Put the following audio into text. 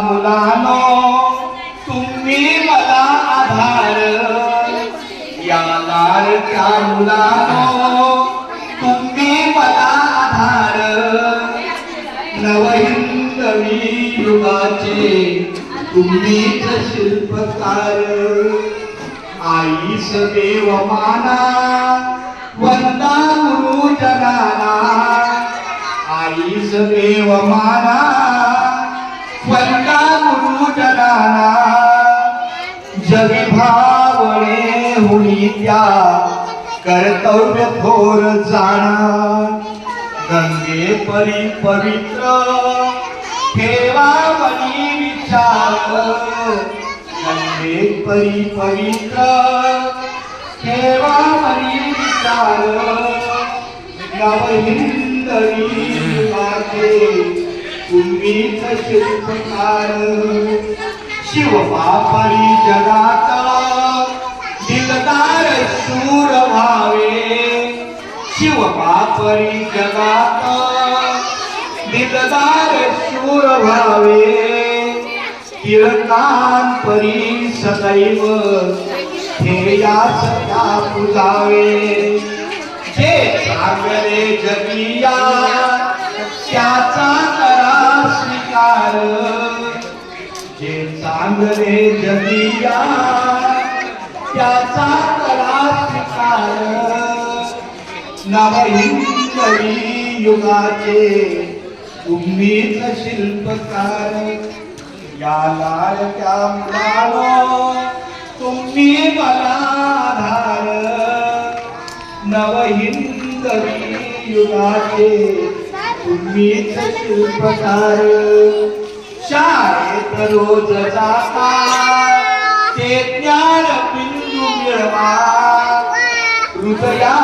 मुलानो तुम्ही मला आधार, या लाडक्या मुलानो तुम्ही मला आधार, नवहिंदवी युगाचे तुम्हीच शिल्पकार. आईस देव माना वंदा गुरुजनाना, आईस देव माना वंदा गुरुजनाना. जगी भावणे हुनी त्या कर्तव्य थोर जाणा. गंगे परी पवित्र ठेवा मनी विचार, गंगे परी पवित्र ठेवा मनी विचार. नवहिंदवी युगाचे तुम्हीच शिल्पकार. शिवबापरी जगात दिलदार शूर भावे, शिवबापरी जगात दिलदार शूर भावे. कीर्तनांपरी सदैव ध्येयास त्या पुजावे. जे चांगले जगिया त्याचा करा स्वीकार, जे चांगले जगिया त्याचा करा स्वीकार. नवहिंदवी युगाचे तुम्हीच शिल्पकार. या लाडक्या मुलानो तुम्ही मला आधार, नवहिंदवी युगाचे तुम्हीच शिल्पकार. शाळेत रोज जाता ते ज्ञान बिंदू मिळवा, हृदया